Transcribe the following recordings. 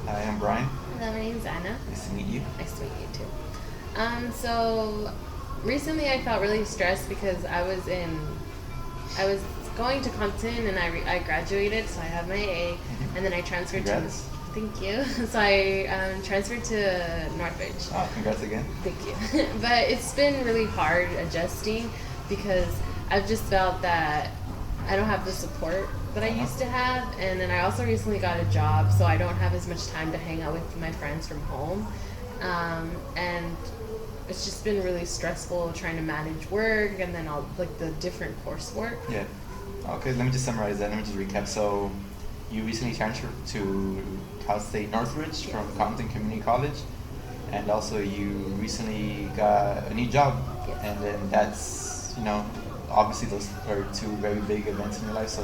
Hi, I'm Brian. Hello, my name's Anna. Nice to meet you. Nice to meet you too. So recently I felt really stressed because I was going to Compton and I graduated, so I have my A, and then I transferred Congrats. to. Thank you. So I transferred to Northridge. Oh, congrats again. Thank you. But it's been really hard adjusting because I've just felt that I don't have the support that I used to have. And then I also recently got a job, so I don't have as much time to hang out with my friends from home. And it's just been really stressful trying to manage work and then all like the different coursework. Yeah. Okay, let me just summarize that. Let me just recap. So, you recently transferred to Cal State Northridge from Yes. Compton Community College, and also you recently got a new job. Yes. And then that's, obviously those are two very big events in your life. So,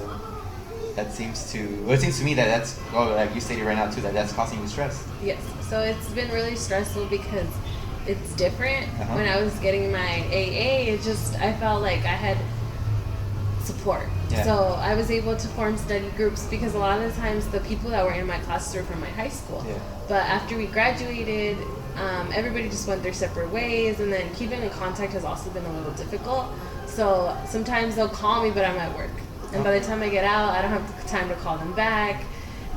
that seems to, well, it seems to me that that's, oh, like you stated right now too, that that's causing you stress. Yes. So it's been really stressful because it's different. Uh-huh. When I was getting my AA, I felt like I had support. Yeah. So I was able to form study groups because a lot of the times the people that were in my classes were from my high school. Yeah. But after we graduated, everybody just went their separate ways, and then keeping in contact has also been a little difficult. So sometimes they'll call me, but I'm at work. And by the time I get out, I don't have the time to call them back.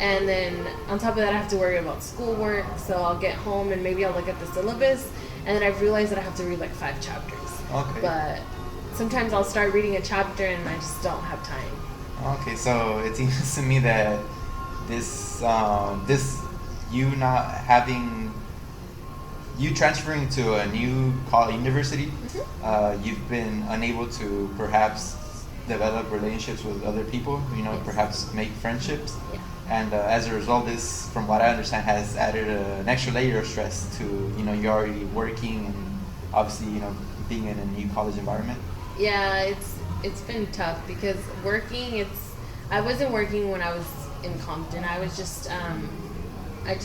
And then on top of that, I have to worry about schoolwork. So I'll get home and maybe I'll look at the syllabus. And then I've realized that I have to read like 5 chapters. Okay. But sometimes I'll start reading a chapter and I just don't have time. Okay, so it seems to me that this you not having you transferring to a new college university, you've been unable to perhaps develop relationships with other people. Yes. Perhaps make friendships, Yeah. and as a result, this, from what I understand, has added an extra layer of stress to you're already working and obviously being in a new college environment. Yeah, it's been tough because I wasn't working when I was in Compton. I just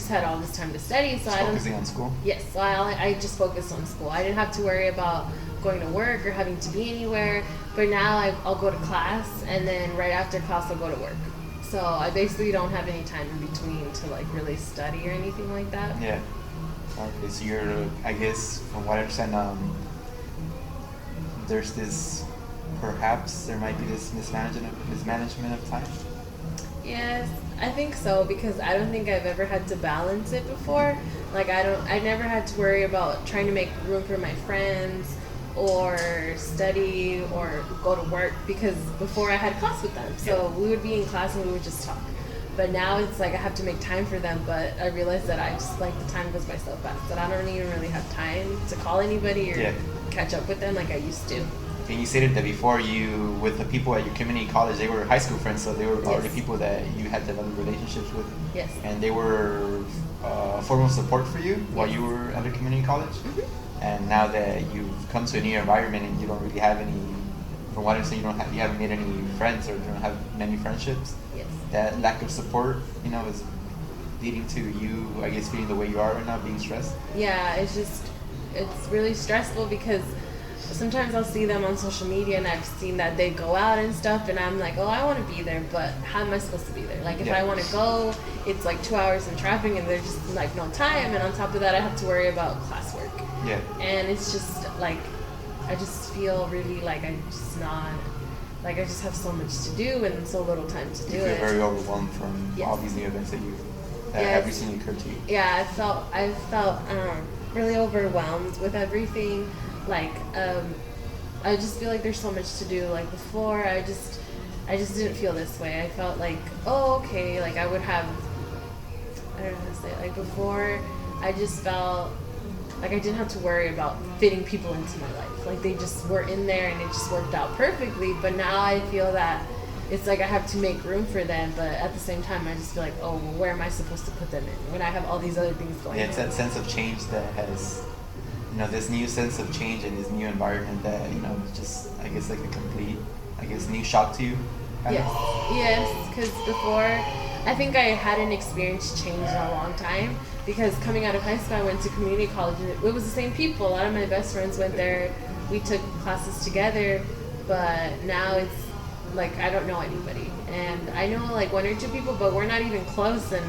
had all this time to study, so Just I don't. focusing on school. Yes, so I just focused on school. I didn't have to worry about going to work or having to be anywhere. But now I'll go to class, and then right after class I'll go to work. So I basically don't have any time in between to like really study or anything like that. Yeah. Okay, so you're, I guess, from what I understand, there's this, perhaps there might be this mismanagement of time. Yes, I think so because I don't think I've ever had to balance it before. Like I never had to worry about trying to make room for my friends or study or go to work because before I had class with them. So we would be in class and we would just talk. But now it's like I have to make time for them, but I realize that I just like the time goes by so fast that I don't even really have time to call anybody or catch up with them like I used to. And you stated that before, you, with the people at your community college, they were high school friends, so they were already Yes. people that you had developed relationships with. Yes. And they were a form of support for you while you were at a community college. And now that you've come to a new environment and you don't really have any, from what I'm saying, you haven't made any friends or you don't have many friendships. Yes. That lack of support, is leading to you, I guess, feeling the way you are right now, being stressed. Yeah, it's really stressful because sometimes I'll see them on social media and I've seen that they go out and stuff and I'm like, oh, I want to be there, but how am I supposed to be there? Like if I want to go, it's like 2 hours in traffic and there's just like no time, and on top of that I have to worry about classwork. Yeah. And it's just like I just feel really like I just have so much to do and so little time to do You feel it. very overwhelmed from Yes. all these new events that Yes. have recently occurred to you. Yeah, I felt really overwhelmed with everything. Like I just feel like there's so much to do. Like before, I just didn't feel this way. I felt like, oh, okay, like I would have, I don't know how to say it. Like before, I just felt like I didn't have to worry about fitting people into my life. Like they just were in there and it just worked out perfectly. But now I feel that it's like I have to make room for them, but at the same time I just feel like, oh, well, where am I supposed to put them in when I have all these other things going on? Yeah, it's that sense of change that has, this new sense of change and this new environment that, just, I guess, like a complete, new shock to you. Yes, because before, I think I hadn't experienced change in a long time because coming out of high school, I went to community college and it was the same people. A lot of my best friends went there. We took classes together, but now it's like I don't know anybody. And I know like 1 or 2 people, but we're not even close, and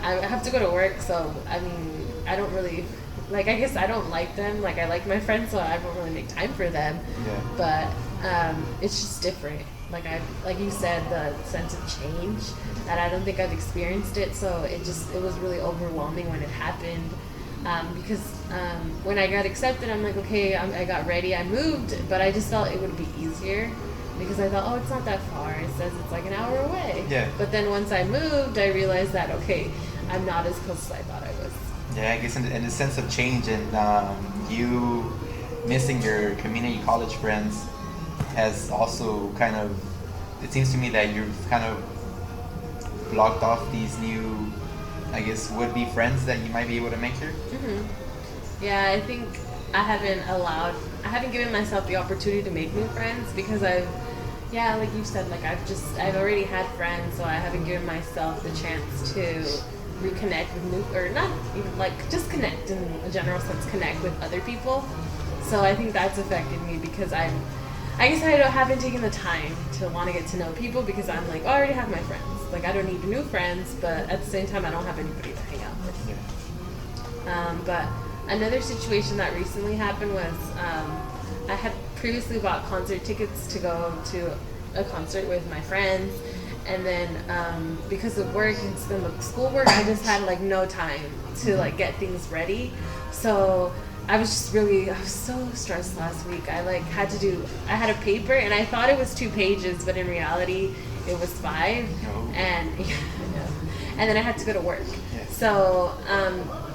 I have to go to work, so I mean, I don't really like. I guess I don't like them. Like I like my friends, so I don't really make time for them. Yeah. But it's just different. Like you said, the sense of change that I don't think I've experienced it. So it was really overwhelming when it happened. Because when I got accepted, I'm like, okay, I got ready, I moved, but I just felt it would be easier because I thought, oh, it's not that far. It says it's like an hour away. Yeah. But then once I moved, I realized that, okay, I'm not as close as I thought I was. Yeah, I guess in the sense of change and you missing your community college friends has also kind of, it seems to me that you've kind of blocked off these new, I guess, would-be friends that you might be able to make here. Mm-hmm. Yeah, I think I haven't given myself the opportunity to make new friends because like you said, like I've already had friends, so I haven't given myself the chance to reconnect with new, or not even like just connect in a general sense, connect with other people. So I think that's affected me because I guess I haven't taken the time to want to get to know people because I'm like, oh, I already have my friends. Like I don't need new friends, but at the same time, I don't have anybody to hang out with. Yeah. But another situation that recently happened was I had previously bought concert tickets to go to a concert with my friends, and then because of work and schoolwork, I just had like no time to like get things ready. So I was so stressed last week. I had a paper and I thought it was 2 pages, but in reality it was 5. Oh. And and then I had to go to work. Yes. So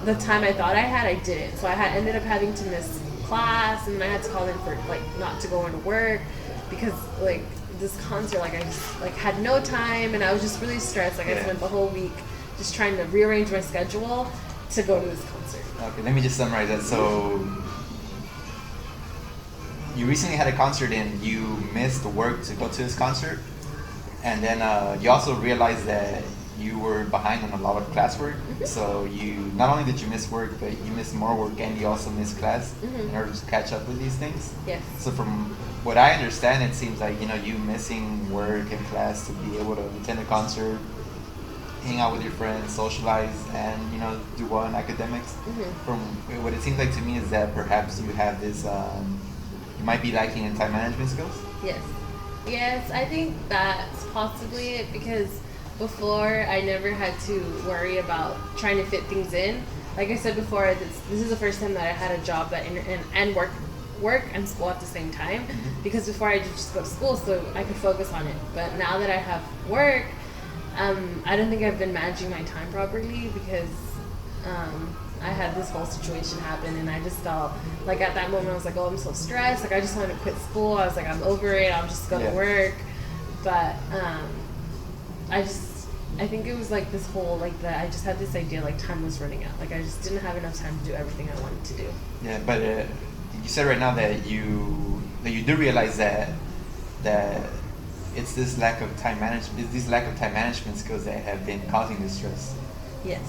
the time I thought I had, I didn't. So ended up having to miss class, and then I had to call in for like not to go into work because like this concert, like I just like had no time, and I was just really stressed. Like I spent the whole week just trying to rearrange my schedule to go to this concert. Okay, let me just summarize that. So you recently had a concert and you missed work to go to this concert, and then you also realized that you were behind on a lot of classwork. Mm-hmm. So you not only did you miss work, but you missed more work and you also missed class in order to catch up with these things. Yes. So from what I understand, it seems like you missing work and class to be able to attend a concert, hang out with your friends, socialize, and do well in academics. Mm-hmm. From what it seems like to me is that perhaps you have this, you might be lacking in time management skills. Yes, I think that's possibly it because before I never had to worry about trying to fit things in. Like I said before, this is the first time that I had a job that and work and school at the same time. Mm-hmm. Because before I just go to school so I could focus on it. But now that I have work, I don't think I've been managing my time properly because I had this whole situation happen, and I just felt like at that moment I was like, oh, I'm so stressed. Like I just wanted to quit school. I was like, I'm over it. I'll just go to work. But I think it was like this whole I just had this idea like time was running out. Like I just didn't have enough time to do everything I wanted to do. Yeah, but you said right now that you do realize that it's this lack of time management skills that have been causing this stress. Yes.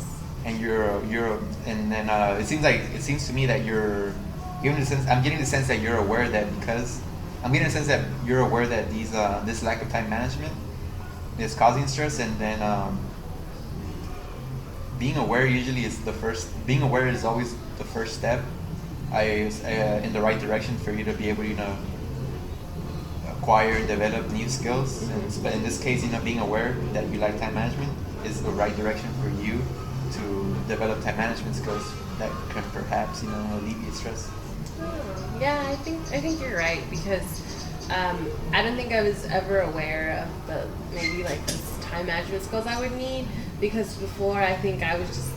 And it seems to me that I'm getting the sense that you're aware that this lack of time management is causing stress, and then being aware is always the first step in the right direction for you to be able to acquire and develop new skills. Mm-hmm. But in this case, being aware that you lack time management is the right direction for you to develop time management skills that can perhaps alleviate stress. Yeah, I think you're right because I don't think I was ever aware of the this time management skills I would need, because before I think I was just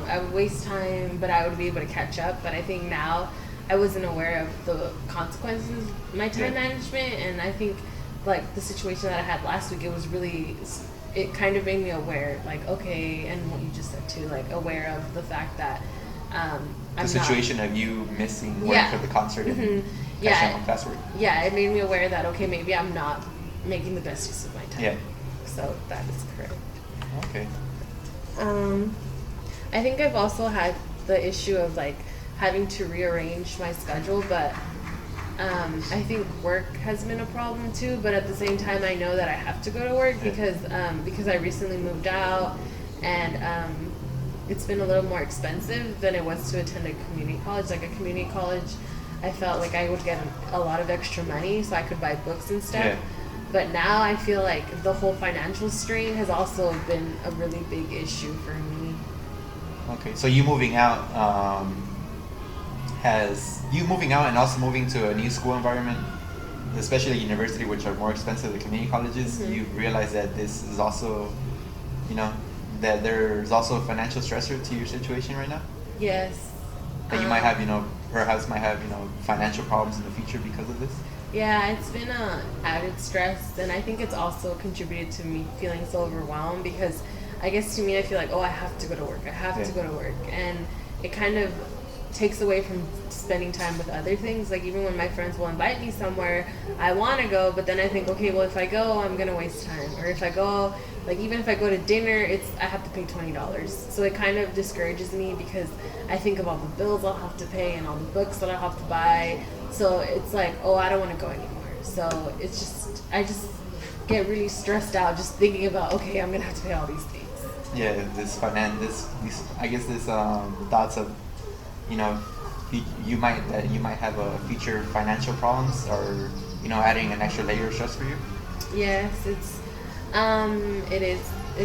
I would waste time but I would be able to catch up. But I think now I wasn't aware of the consequences of my time management, and I think the situation that I had last week, it kind of made me aware, okay, and what you just said too, aware of the fact that the situation of you missing work for the concert and catching up on classwork. Yeah, it made me aware that okay, maybe I'm not making the best use of my time. Yeah. So that is correct. Okay. I think I've also had the issue of having to rearrange my schedule, but I think work has been a problem too. But at the same time, I know that I have to go to work because I recently moved out, and it's been a little more expensive than it was to attend a community college. Like a community college, I felt like I would get a lot of extra money so I could buy books and stuff. Yeah. But now I feel like the whole financial strain has also been a really big issue for me. Okay, so you moving out, has you moving out and also moving to a new school environment, especially a university, which are more expensive than community colleges, Mm-hmm. you realize that this is also, you know, that there's also a financial stressor to your situation right now? Yes. That you might have, perhaps might have, financial problems in the future because of this? Yeah, it's been a added stress, and I think it's also contributed to me feeling so overwhelmed because I guess to me I feel like, oh, I have to go to work. I have to go to work, and it kind of takes away from spending time with other things. Like even when my friends will invite me somewhere, I want to go, but then I think, okay, well if I go, I'm gonna waste time. Or if I go, like even if I go to dinner, I have to pay $20. So it kind of discourages me because I think of all the bills I'll have to pay and all the books that I'll have to buy. So it's like, oh, I don't want to go anymore. So it's just, I just get really stressed out just thinking about, okay, I'm gonna have to pay all these things. Yeah, these I guess this thoughts of, you might have a future financial problems, or adding an extra layer of stress for you. Yes, it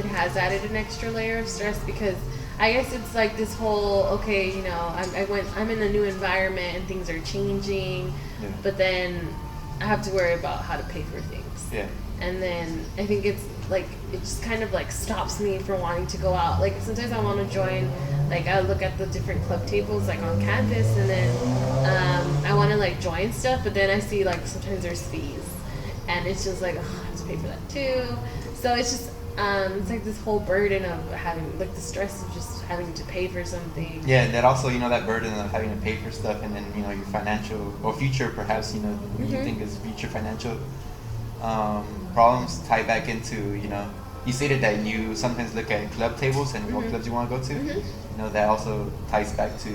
has added an extra layer of stress because I guess it's like this whole, okay, I'm in a new environment and things are changing, but then I have to worry about how to pay for things. Yeah. And then I think it's like, it just kind of like stops me from wanting to go out. Like sometimes I want to join, like I look at the different club tables like on campus, and then I want to like join stuff, but then I see like sometimes there's fees, and it's just like, oh, I have to pay for that too. So it's just it's like this whole burden of having, like the stress of just having to pay for something. Yeah, and that also, that burden of having to pay for stuff, and then, your financial, or future, perhaps, you think is future financial problems tie back into, you stated that you sometimes look at club tables and what clubs you want to go to. That also ties back to,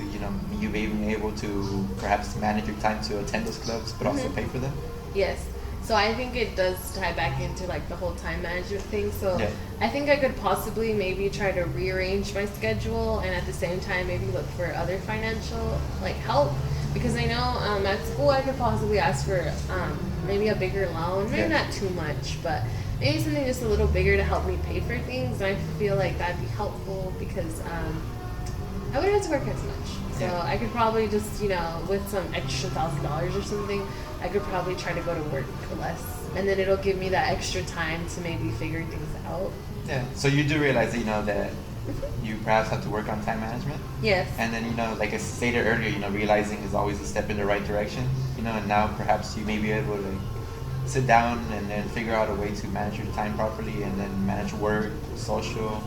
you being able to perhaps manage your time to attend those clubs, but also pay for them. Yes. So I think it does tie back into like the whole time management thing. So Yeah. I think I could possibly maybe try to rearrange my schedule, and at the same time maybe look for other financial like help, because I know at school I could possibly ask for maybe a bigger loan, maybe not too much, but maybe something just a little bigger to help me pay for things. And I feel like that'd be helpful because I wouldn't have to work as much. So I could probably just, with some extra $1,000 or something, I could probably try to go to work less. And then it'll give me that extra time to maybe figure things out. Yeah. So you do realize that, that you perhaps have to work on time management. Yes. And then, like I stated earlier, realizing is always a step in the right direction. And now perhaps you may be able to sit down and then figure out a way to manage your time properly, and then manage work, social,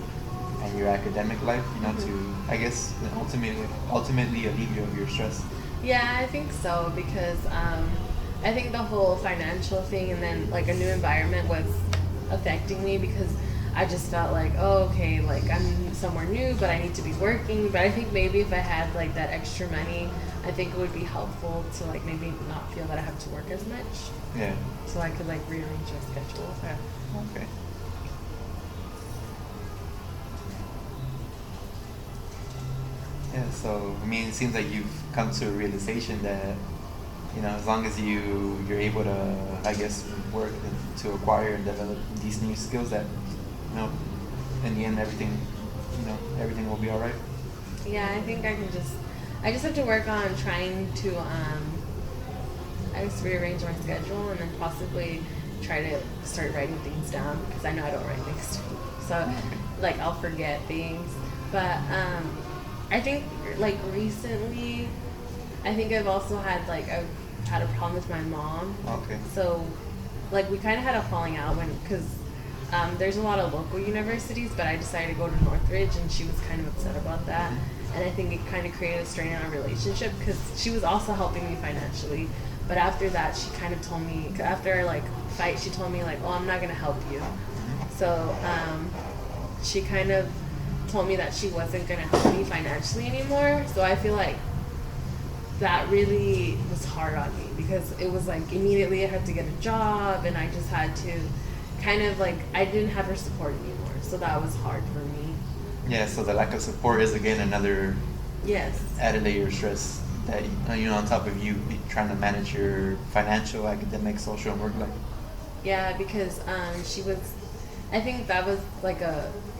and your academic life, to, I guess, ultimately alleviate your stress. Yeah, I think so, because I think the whole financial thing and then like a new environment was affecting me, because I just felt like, oh, okay, like I'm somewhere new, but I need to be working. But I think maybe if I had like that extra money, I think it would be helpful to like maybe not feel that I have to work as much. Yeah. So I could like rearrange my schedule. Yeah. Okay. Yeah, so it seems like you've come to a realization that, as long as you're able to, I guess, work to acquire and develop these new skills, that, in the end, everything will be all right. Yeah, I think I just have to work on trying to, I just rearrange my schedule, and then possibly try to start writing things down, because I know I don't write things down. So, like, I'll forget things. But, I think, like, recently, I think I've also had, like, I've had a problem with my mom. Okay. So, like, we kind of had a falling out because there's a lot of local universities, but I decided to go to Northridge, and she was kind of upset about that. And I think it kind of created a strain on our relationship, because she was also helping me financially. But after that, she kind of told me, after our, like, fight, she told me, like, oh, I'm not going to help you. So, she kind of told me that she wasn't going to help me financially anymore. So I feel like that really was hard on me, because it was like immediately I had to get a job, and I just had to kind of like, I didn't have her support anymore. So that was hard for me. Yeah, so the lack of support is again another Yes. added layer of stress that on top of you trying to manage your financial, academic, social, and work life. Yeah, because she was. I think that was like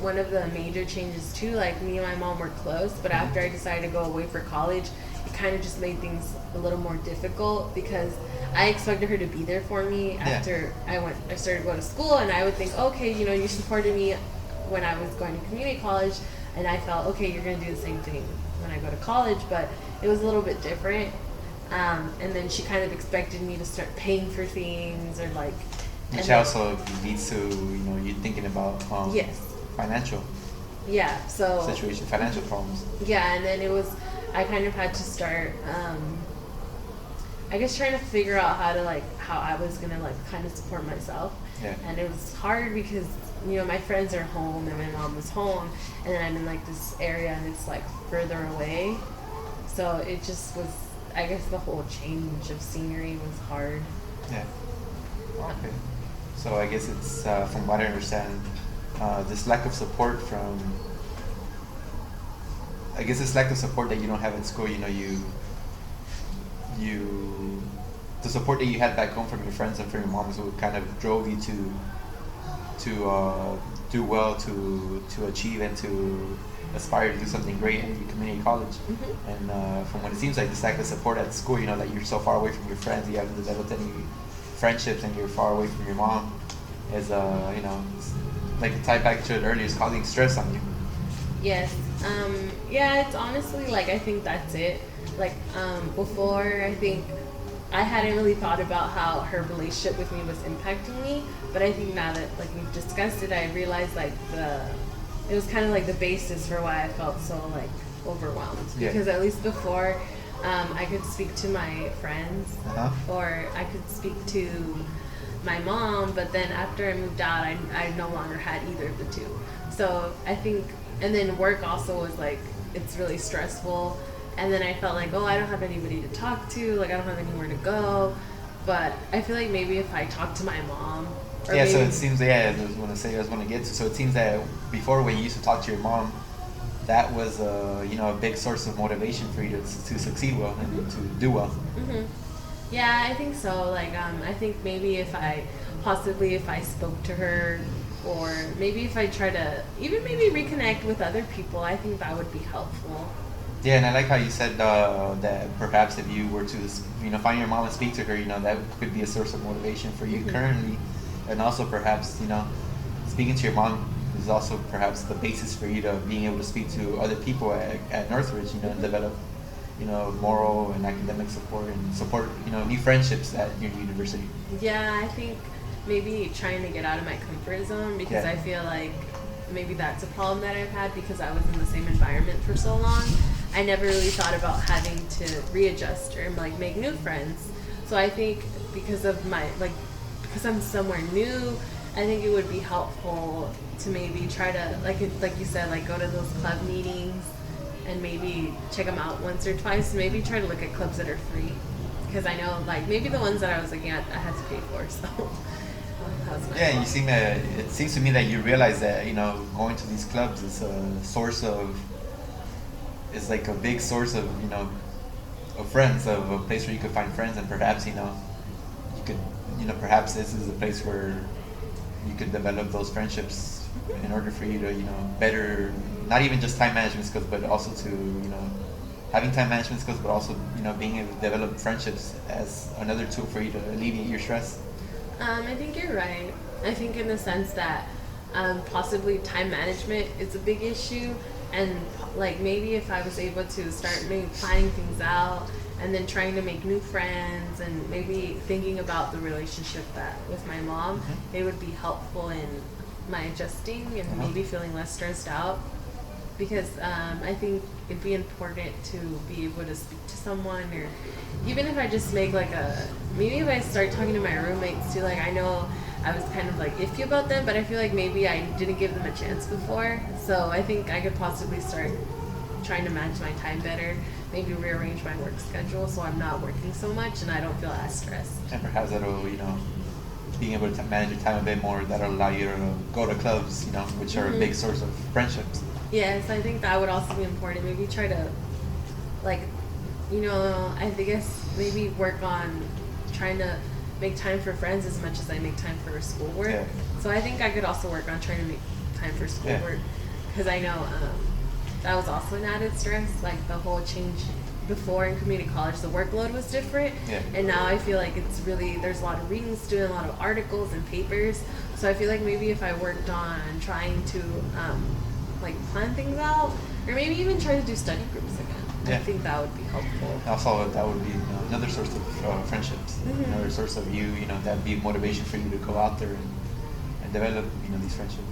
one of the major changes too. Like me and my mom were close, but after I decided to go away for college, it kind of just made things a little more difficult because I expected her to be there for me after I started going to school, and I would think, okay, you supported me when I was going to community college, and I felt, okay, you're gonna do the same thing when I go to college, but it was a little bit different. And then she kind of expected me to start paying for things or like. Which also leads to you thinking about Yes. financial So situation, financial problems. yeah, and then I kind of had to start, I guess, trying to figure out how I was gonna like kind of support myself. Yeah. And it was hard because my friends are home and my mom was home, and then I'm in like this area and it's like further away, so it just was. I guess the whole change of scenery was hard. Yeah. Okay. So I guess it's from what I understand, this lack of support that you don't have at school. The support that you had back home from your friends and from your moms who kind of drove you to do well, to achieve, and to aspire to do something great in your community college. Mm-hmm. And from what it seems like, this lack of support at school, that you're so far away from your friends, you haven't developed any friendships, and you're far away from your mom, is it's like to tie back to it earlier, is causing stress on you. Yes. Yeah, it's honestly like I think that's it. Like before, I think I hadn't really thought about how her relationship with me was impacting me, but I think now that like we've discussed it, I realized like it was kind of like the basis for why I felt so like overwhelmed. Yeah. Because at least before, I could speak to my friends, or I could speak to my mom, but then after I moved out, I no longer had either of the two. So I think, and then work also was like, it's really stressful. And then I felt like, oh, I don't have anybody to talk to, like I don't have anywhere to go. But I feel like maybe if I talk to my mom, or Yeah, so maybe, it seems, I was going to get to, so it seems that before when you used to talk to your mom, that was a big source of motivation for you to succeed well and to do well. Mm-hmm. Yeah, I think so. Like, I think maybe if I spoke to her, or maybe if I try to even maybe reconnect with other people, I think that would be helpful. Yeah, and I like how you said that perhaps if you were to find your mom and speak to her, that could be a source of motivation for you currently, and also perhaps speaking to your mom is also perhaps the basis for you to being able to speak to other people at Northridge, and develop moral and academic support, and support new friendships at your university. Yeah, I think maybe trying to get out of my comfort zone, because I feel like maybe that's a problem that I've had because I was in the same environment for so long. I never really thought about having to readjust or like make new friends. So I think because I'm somewhere new, I think it would be helpful to maybe try to like you said, like go to those club meetings and maybe check them out once or twice. Maybe try to look at clubs that are free, because I know like maybe the ones that I was looking at I had to pay for. So that was my fault. It seems to me that you realize that going to these clubs is like a big source of of friends, of a place where you could find friends, and perhaps you could perhaps this is a place where you could develop those friendships in order for you to better, not even just time management skills, but also to having time management skills, but also being able to develop friendships as another tool for you to alleviate your stress. I think you're right. I think in the sense that possibly time management is a big issue, and like maybe if I was able to start maybe planning things out and then trying to make new friends, and maybe thinking about the relationship that with my mom, it would be helpful in my adjusting and maybe feeling less stressed out. Because I think it'd be important to be able to speak to someone, or even if I just make maybe if I start talking to my roommates too, like I know I was kind of like iffy about them, but I feel like maybe I didn't give them a chance before. So I think I could possibly start trying to manage my time better, maybe rearrange my work schedule so I'm not working so much and I don't feel as stressed. And perhaps that'll, being able to manage your time a bit more, that'll allow you to go to clubs, which are a big source of friendships. Yes, I think that would also be important. Maybe try to, like, I guess maybe work on trying to make time for friends as much as I make time for schoolwork. Yeah. So I think I could also work on trying to make time for schoolwork, because I know that was also an added stress. Like the whole change before in community college, the workload was different, and now I feel like it's really, there's a lot of readings to do, a lot of articles and papers. So I feel like maybe if I worked on trying to like plan things out, or maybe even try to do study groups again. I think that would be helpful. Also, that would be another source of friendships, another source of that'd be motivation for you to go out there and develop, these friendships.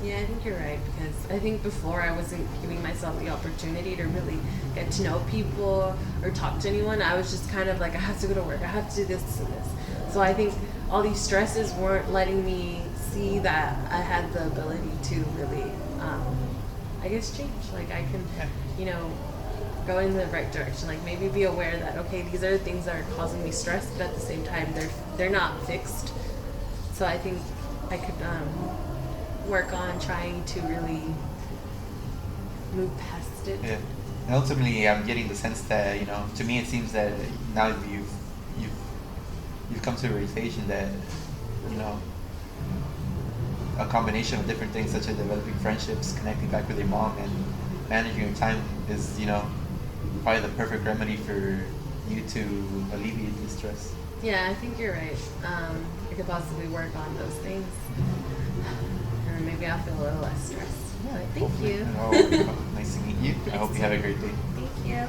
Yeah, I think you're right, because I think before I wasn't giving myself the opportunity to really get to know people or talk to anyone. I was just kind of like, I have to go to work, I have to do this and this. So I think all these stresses weren't letting me see that I had the ability to really, I guess, change. Like I can, go in the right direction. Like maybe be aware that, okay, these are the things that are causing me stress, but at the same time, they're not fixed. So I think I could work on trying to really move past it. Yeah. And ultimately, I'm getting the sense that, to me it seems that now you've come to a realization that, a combination of different things such as developing friendships, connecting back with your mom, and managing your time is, probably the perfect remedy for you to alleviate the stress. Yeah, I think you're right. I could possibly work on those things. And maybe I'll feel a little less stressed. Yeah, But thank you. Oh, nice to meet you. I hope you have a great day. Thank you.